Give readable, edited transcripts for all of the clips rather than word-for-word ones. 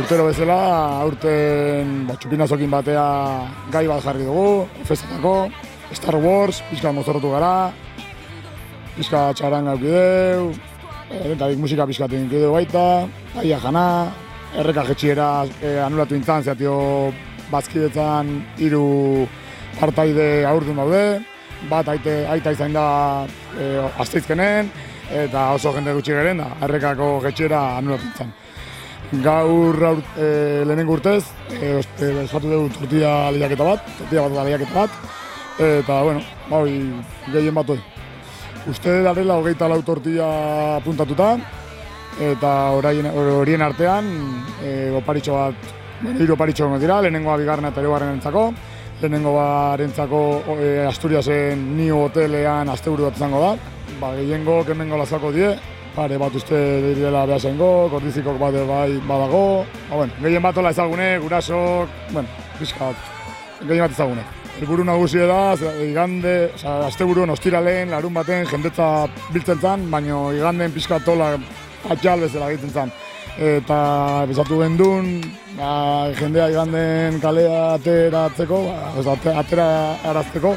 urtero bezala, aurten txupinazokin batea gai bat jarri dugu, festetako, Star Wars, pixka mozorrotu gara, pixka txaran gaukideu, eta musika pixka tenkideu baita, aia jana, erreka jetxiera anulatu intzan, zeatio bazkidetzan 3 partaide aurtun daude, bat aita izan da Asteizkenen, eta oso jende gutxi geren da, errekako jetxiera anulatu intzan. Gaur lehenengo urtez, esatu dugu tortilla lehiaketa bat, eta, bueno, gehien bat hoi. Uste darela 24 tortilla puntatuta, eta horien artean, oparitxo bat, 3 oparitxo dira, lehenengoa bigarrena eta hirugarrena entzako. Lehenengo barentzako Asturiasen Niu hotelean asteburu bat izango da. Gehiengo kemengo lazako die, pare bat uste direla behasengo, kordizikok bat bai badago. Gehien bat ola ezagune, gurasok, pixka bat, gehien bat ezagune. Helburu nagusia da, igande, asteburuan ostiraleen, larun baten jendetza biltzen zan, baina iganden pixka tola atxal bezala egiten zan. Eta bezatu gendun, jendea iganden kalea ateratzeko, atera arazteko,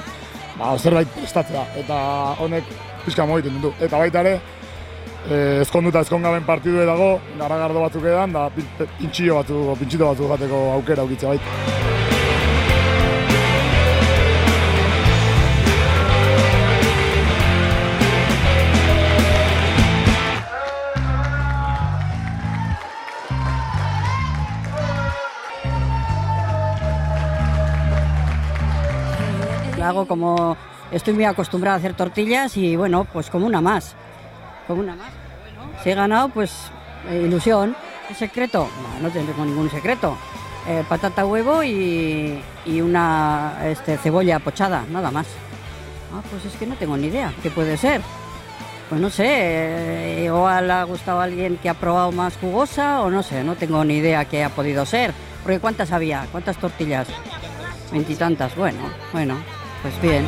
zerbait prestatzea, eta honek pixka mogiten du. Eta baita ere, ezkonduta ezkongaben partidu dago, garagardo batzuk edan, da pintxito batzuk jateko aukera aukitza baita. Hago como estoy muy acostumbrada a hacer tortillas y bueno, pues como una más. Si he ganado, pues ilusión. ¿El secreto? No tengo ningún secreto. Patata, huevo y una cebolla pochada, nada más. Pues es que no tengo ni idea. ¿Qué puede ser? Pues no sé, igual ha gustado a alguien que ha probado más jugosa o no sé, no tengo ni idea qué ha podido ser. Porque ¿cuántas había? ¿Cuántas tortillas? 20 y tantas. Bueno, pues bien.